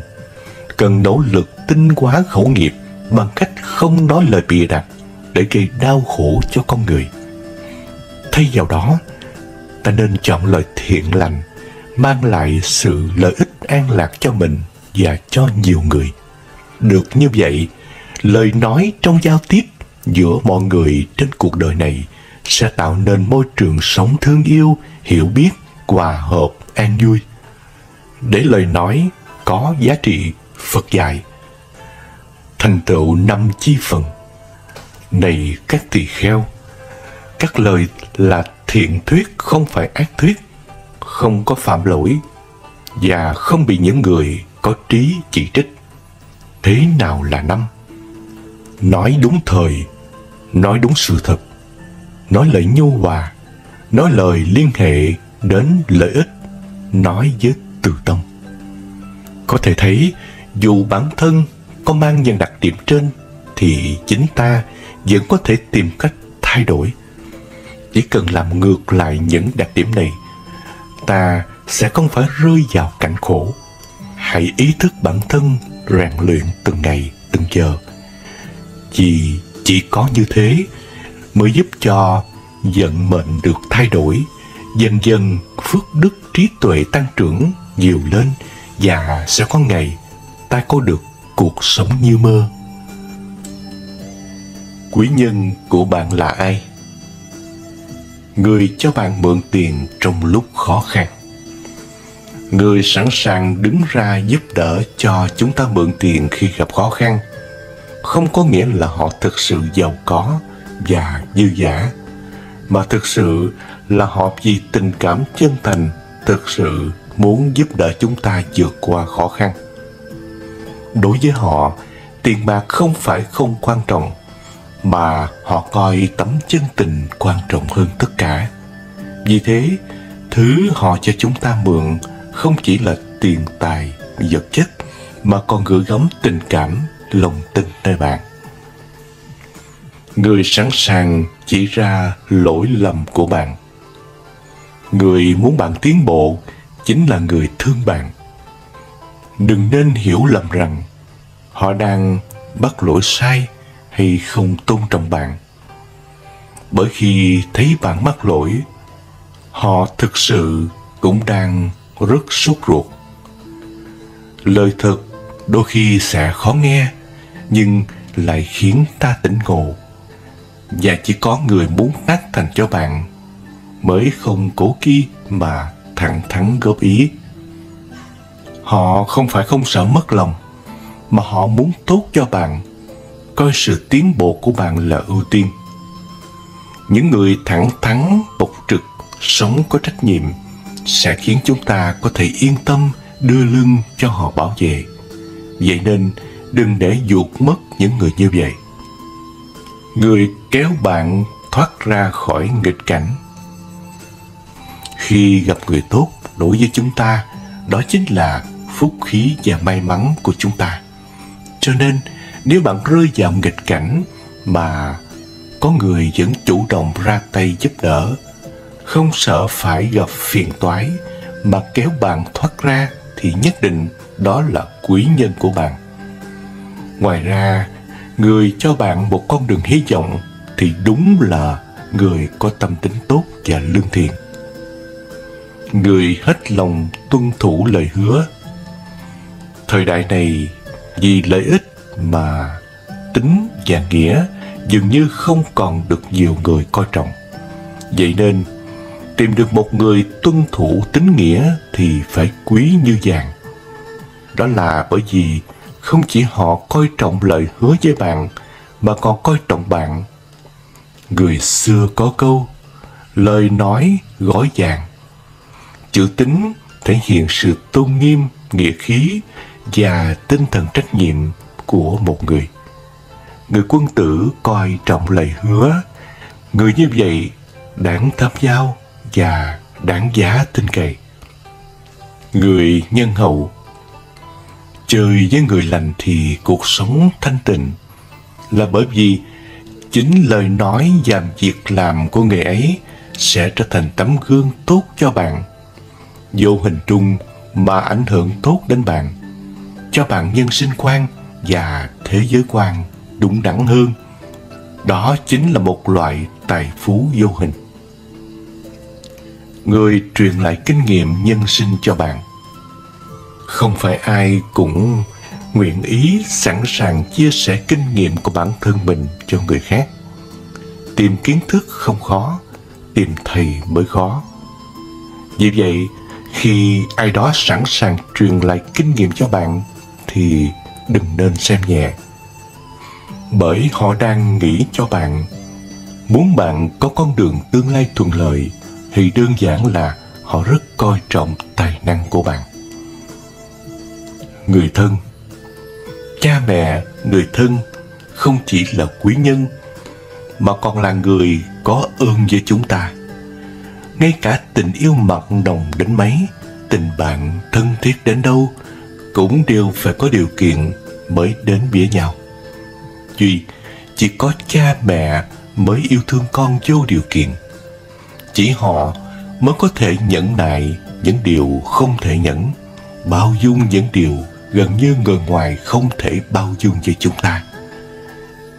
cần nỗ lực tinh hóa khẩu nghiệp bằng cách không nói lời bịa đặt để gây đau khổ cho con người. Thay vào đó, ta nên chọn lời thiện lành, mang lại sự lợi ích an lạc cho mình và cho nhiều người. Được như vậy, lời nói trong giao tiếp giữa mọi người trên cuộc đời này sẽ tạo nên môi trường sống thương yêu, hiểu biết, hòa hợp, an vui. Để lời nói có giá trị, Phật dạy: thành tựu 5 chi phần. Này các tỳ kheo, các lời là thiện thuyết, không phải ác thuyết, không có phạm lỗi và không bị những người có trí chỉ trích. Thế nào là 5? Nói đúng thời, nói đúng sự thật, nói lời nhu hòa, nói lời liên hệ đến lợi ích, nói với từ tâm. Có thể thấy, dù bản thân có mang những đặc điểm trên, thì chính ta vẫn có thể tìm cách thay đổi. Chỉ cần làm ngược lại những đặc điểm này, ta sẽ không phải rơi vào cảnh khổ. Hãy ý thức bản thân rèn luyện từng ngày, từng giờ. Vì chỉ có như thế mới giúp cho vận mệnh được thay đổi, dần dần phước đức trí tuệ tăng trưởng nhiều lên, và sẽ có ngày ta có được cuộc sống như mơ. Quý nhân của bạn là ai? Người cho bạn mượn tiền trong lúc khó khăn. Người sẵn sàng đứng ra giúp đỡ cho chúng ta mượn tiền khi gặp khó khăn, không có nghĩa là họ thực sự giàu có và dư dả, mà thực sự là họ vì tình cảm chân thành thực sự muốn giúp đỡ chúng ta vượt qua khó khăn. Đối với họ, tiền bạc không phải không quan trọng, mà họ coi tấm chân tình quan trọng hơn tất cả. Vì thế, thứ họ cho chúng ta mượn không chỉ là tiền tài, vật chất, mà còn gửi gắm tình cảm, lòng tin nơi bạn. Người sẵn sàng chỉ ra lỗi lầm của bạn. Người muốn bạn tiến bộ chính là người thương bạn. Đừng nên hiểu lầm rằng họ đang bắt lỗi sai hay không tôn trọng bạn. Bởi khi thấy bạn mắc lỗi, họ thực sự cũng đang rất sốt ruột. Lời thật đôi khi sẽ khó nghe, nhưng lại khiến ta tỉnh ngộ. Và chỉ có người muốn tác thành cho bạn mới không cố kỵ mà thẳng thắn góp ý. Họ không phải không sợ mất lòng, mà họ muốn tốt cho bạn, coi sự tiến bộ của bạn là ưu tiên. Những người thẳng thắn, bộc trực, sống có trách nhiệm sẽ khiến chúng ta có thể yên tâm đưa lưng cho họ bảo vệ. Vậy nên đừng để vụt mất những người như vậy. Người kéo bạn thoát ra khỏi nghịch cảnh. Khi gặp người tốt đối với chúng ta, đó chính là phúc khí và may mắn của chúng ta. Cho nên nếu bạn rơi vào nghịch cảnh mà có người vẫn chủ động ra tay giúp đỡ, không sợ phải gặp phiền toái mà kéo bạn thoát ra, thì nhất định đó là quý nhân của bạn. Ngoài ra, người cho bạn một con đường hy vọng thì đúng là người có tâm tính tốt và lương thiện. Người hết lòng tuân thủ lời hứa. Thời đại này, vì lợi ích mà tính và nghĩa dường như không còn được nhiều người coi trọng. Vậy nên, Tìm được một người tuân thủ tín nghĩa thì phải quý như vàng. Đó là bởi vì không chỉ họ coi trọng lời hứa với bạn, mà còn coi trọng bạn. Người xưa có câu, lời nói gói vàng. Chữ tín thể hiện sự tôn nghiêm, nghĩa khí và tinh thần trách nhiệm của một người. Người quân tử coi trọng lời hứa. Người như vậy đáng tham giao và đáng giá tin cậy. Người nhân hậu. Chơi với người lành thì cuộc sống thanh tịnh, là bởi vì chính lời nói và việc làm của người ấy sẽ trở thành tấm gương tốt cho bạn, vô hình trung mà ảnh hưởng tốt đến bạn, cho bạn nhân sinh quan và thế giới quan đúng đắn hơn. Đó chính là một loại tài phú vô hình. Người truyền lại kinh nghiệm nhân sinh cho bạn. Không phải ai cũng nguyện ý sẵn sàng chia sẻ kinh nghiệm của bản thân mình cho người khác. Tìm kiến thức không khó, tìm thầy mới khó. Vì vậy, khi ai đó sẵn sàng truyền lại kinh nghiệm cho bạn thì đừng nên xem nhẹ. Bởi họ đang nghĩ cho bạn, muốn bạn có con đường tương lai thuận lợi, thì đơn giản là họ rất coi trọng tài năng của bạn. Người thân. Cha mẹ, người thân không chỉ là quý nhân, mà còn là người có ơn với chúng ta. Ngay cả tình yêu mặn nồng đến mấy, tình bạn thân thiết đến đâu, cũng đều phải có điều kiện mới đến với nhau. Duy chỉ có cha mẹ mới yêu thương con vô điều kiện. Chỉ họ mới có thể nhẫn nại những điều không thể nhẫn, bao dung những điều gần như người ngoài không thể bao dung với chúng ta.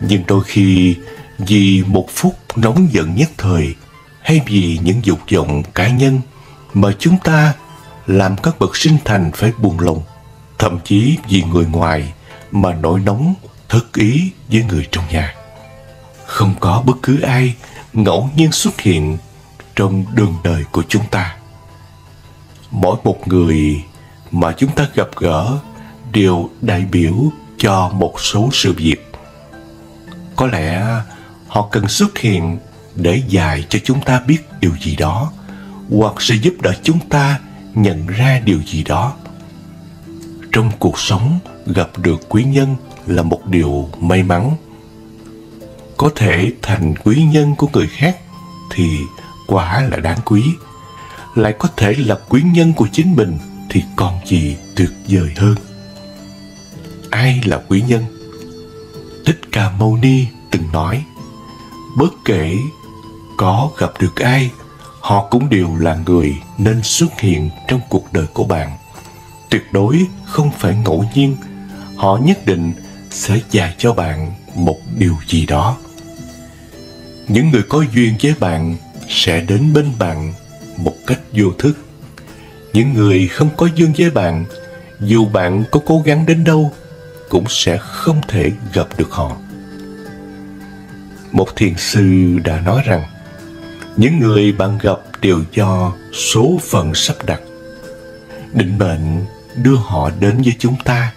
Nhưng đôi khi vì một phút nóng giận nhất thời, hay vì những dục vọng cá nhân, mà chúng ta làm các bậc sinh thành phải buồn lòng. Thậm chí vì người ngoài mà nổi nóng thất ý với người trong nhà. Không có bất cứ ai ngẫu nhiên xuất hiện trong đường đời của chúng ta. Mỗi một người mà chúng ta gặp gỡ đều đại biểu cho một số sự việc. Có lẽ họ cần xuất hiện để dạy cho chúng ta biết điều gì đó, hoặc sẽ giúp đỡ chúng ta nhận ra điều gì đó. Trong cuộc sống, gặp được quý nhân là một điều may mắn. Có thể thành quý nhân của người khác thì quả là đáng quý. Lại có thể là quý nhân của chính mình thì còn gì tuyệt vời hơn. Ai là quý nhân? Thích Ca Mâu Ni từng nói, bất kể có gặp được ai, họ cũng đều là người nên xuất hiện trong cuộc đời của bạn. Tuyệt đối không phải ngẫu nhiên, họ nhất định sẽ dạy cho bạn một điều gì đó. Những người có duyên với bạn sẽ đến bên bạn một cách vô thức. Những người không có duyên với bạn, dù bạn có cố gắng đến đâu, cũng sẽ không thể gặp được họ. Một thiền sư đã nói rằng, những người bạn gặp đều do số phận sắp đặt. Định mệnh đưa họ đến với chúng ta.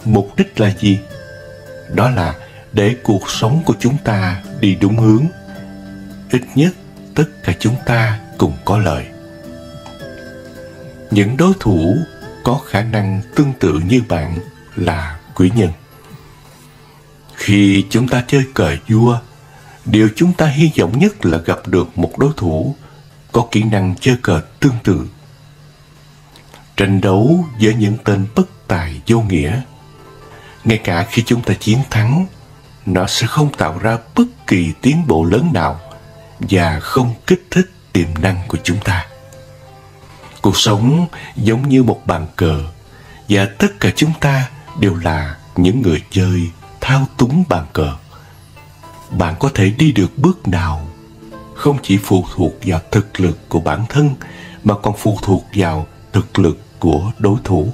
Mục đích là gì? Đó là để cuộc sống của chúng ta đi đúng hướng. Ít nhất tất cả chúng ta cùng có lợi. Những đối thủ có khả năng tương tự như bạn là quý nhân. Khi chúng ta chơi cờ vua, điều chúng ta hy vọng nhất là gặp được một đối thủ có kỹ năng chơi cờ tương tự. Tranh đấu với những tên bất tài vô nghĩa, ngay cả khi chúng ta chiến thắng, nó sẽ không tạo ra bất kỳ tiến bộ lớn nào và không kích thích tiềm năng của chúng ta. Cuộc sống giống như một bàn cờ, và tất cả chúng ta đều là những người chơi thao túng bàn cờ. Bạn có thể đi được bước nào không chỉ phụ thuộc vào thực lực của bản thân, mà còn phụ thuộc vào thực lực của đối thủ.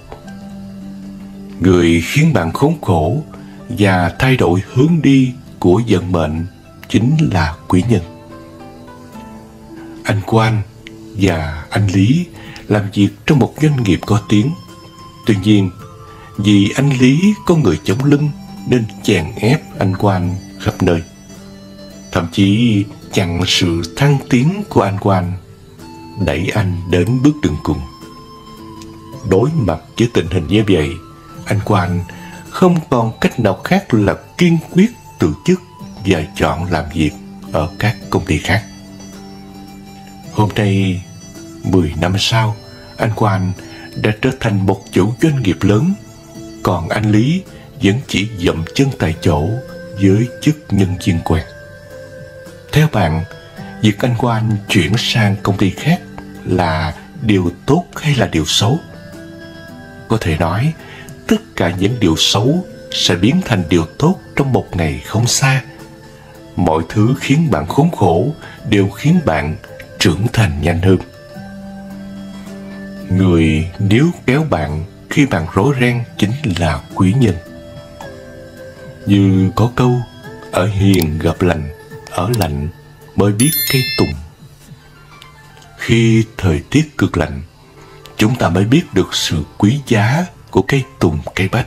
Người khiến bạn khốn khổ và thay đổi hướng đi của vận mệnh chính là quý nhân. Anh Quang và anh Lý làm việc trong một doanh nghiệp có tiếng. Tuy nhiên, vì anh Lý có người chống lưng nên chèn ép anh Quang khắp nơi, thậm chí chặn sự thăng tiến của anh Quang, đẩy anh đến bước đường cùng. Đối mặt với tình hình như vậy, anh Quang không còn cách nào khác là kiên quyết từ chức và chọn làm việc ở các công ty khác. Hôm nay, 10 năm sau, anh Quang đã trở thành một chủ doanh nghiệp lớn, còn anh Lý vẫn chỉ dậm chân tại chỗ với chức nhân viên quen. Theo bạn, việc anh Quang chuyển sang công ty khác là điều tốt hay là điều xấu? Có thể nói, tất cả những điều xấu sẽ biến thành điều tốt trong một ngày không xa. Mọi thứ khiến bạn khốn khổ đều khiến bạn trưởng thành nhanh hơn. Người níu kéo bạn khi bạn rối ren chính là quý nhân. Như có câu, ở hiền gặp lành, ở lạnh mới biết cây tùng. Khi thời tiết cực lạnh, chúng ta mới biết được sự quý giá của cây tùng cây bách.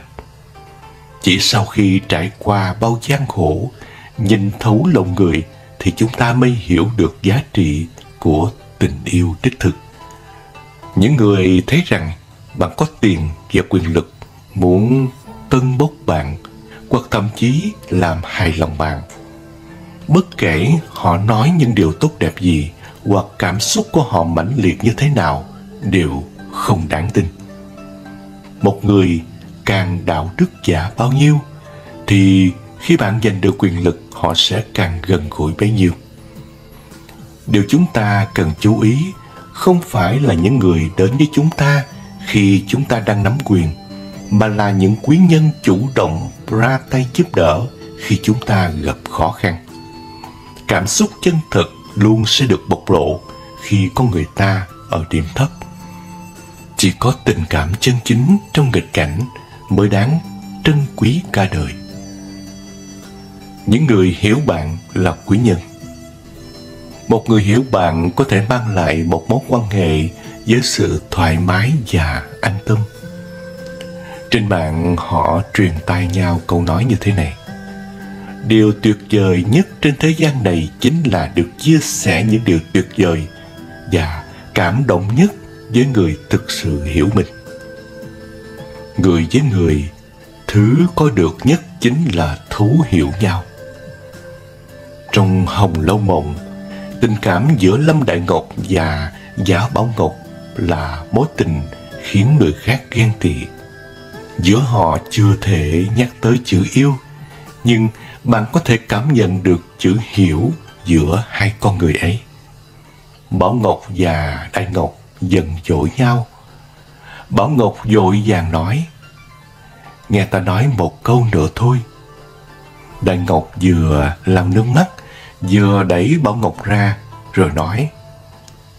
Chỉ sau khi trải qua bao gian khổ, nhìn thấu lòng người, thì chúng ta mới hiểu được giá trị của tình yêu đích thực. Những người thấy rằng bạn có tiền và quyền lực, muốn tân bốc bạn hoặc thậm chí làm hài lòng bạn, bất kể họ nói những điều tốt đẹp gì hoặc cảm xúc của họ mãnh liệt như thế nào, đều không đáng tin. Một người càng đạo đức giả bao nhiêu, thì khi bạn giành được quyền lực, họ sẽ càng gần gũi bấy nhiêu. Điều chúng ta cần chú ý không phải là những người đến với chúng ta khi chúng ta đang nắm quyền, mà là những quý nhân chủ động ra tay giúp đỡ khi chúng ta gặp khó khăn. Cảm xúc chân thực luôn sẽ được bộc lộ khi con người ta ở điểm thấp. Chỉ có tình cảm chân chính trong nghịch cảnh mới đáng trân quý cả đời. Những người hiểu bạn là quý nhân. Một người hiểu bạn có thể mang lại một mối quan hệ với sự thoải mái và an tâm. Trên mạng họ truyền tai nhau câu nói như thế này: điều tuyệt vời nhất trên thế gian này chính là được chia sẻ những điều tuyệt vời và cảm động nhất với người thực sự hiểu mình. Người với người, thứ có được nhất chính là thấu hiểu nhau. Trong Hồng Lâu Mộng, tình cảm giữa Lâm Đại Ngọc và Giả Bảo Ngọc là mối tình khiến người khác ghen tị. Giữa họ chưa thể nhắc tới chữ yêu, nhưng bạn có thể cảm nhận được chữ hiểu giữa hai con người ấy. Bảo Ngọc và Đại Ngọc giận dỗi nhau. Bảo Ngọc vội vàng nói: nghe ta nói một câu nữa thôi. Đại Ngọc vừa lau nước mắt, vừa đẩy Bảo Ngọc ra, rồi nói: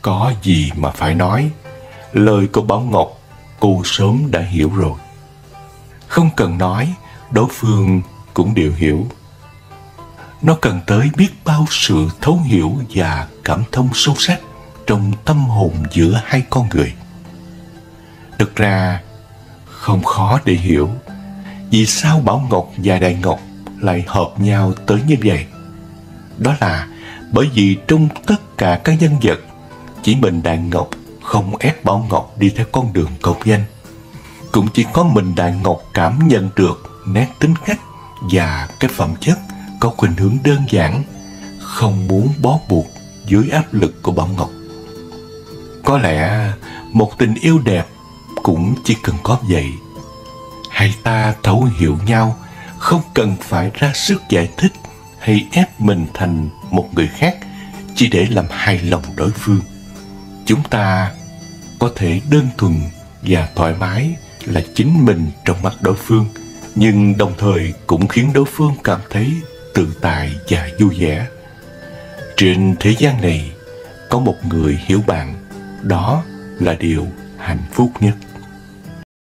có gì mà phải nói, lời của Bảo Ngọc cô sớm đã hiểu rồi. Không cần nói, đối phương cũng đều hiểu. Nó cần tới biết bao sự thấu hiểu và cảm thông sâu sắc trong tâm hồn giữa hai con người. Thực ra không khó để hiểu vì sao Bảo Ngọc và Đại Ngọc lại hợp nhau tới như vậy. Đó là bởi vì trong tất cả các nhân vật, chỉ mình Đại Ngọc không ép Bảo Ngọc đi theo con đường công danh. Cũng chỉ có mình Đại Ngọc cảm nhận được nét tính cách và cái phẩm chất có khuynh hướng đơn giản, không muốn bó buộc dưới áp lực của Bảo Ngọc. Có lẽ một tình yêu đẹp cũng chỉ cần có vậy. Hai ta thấu hiểu nhau, không cần phải ra sức giải thích hay ép mình thành một người khác chỉ để làm hài lòng đối phương. Chúng ta có thể đơn thuần và thoải mái là chính mình trong mắt đối phương, nhưng đồng thời cũng khiến đối phương cảm thấy tự tại và vui vẻ. Trên thế gian này có một người hiểu bạn, đó là điều hạnh phúc nhất.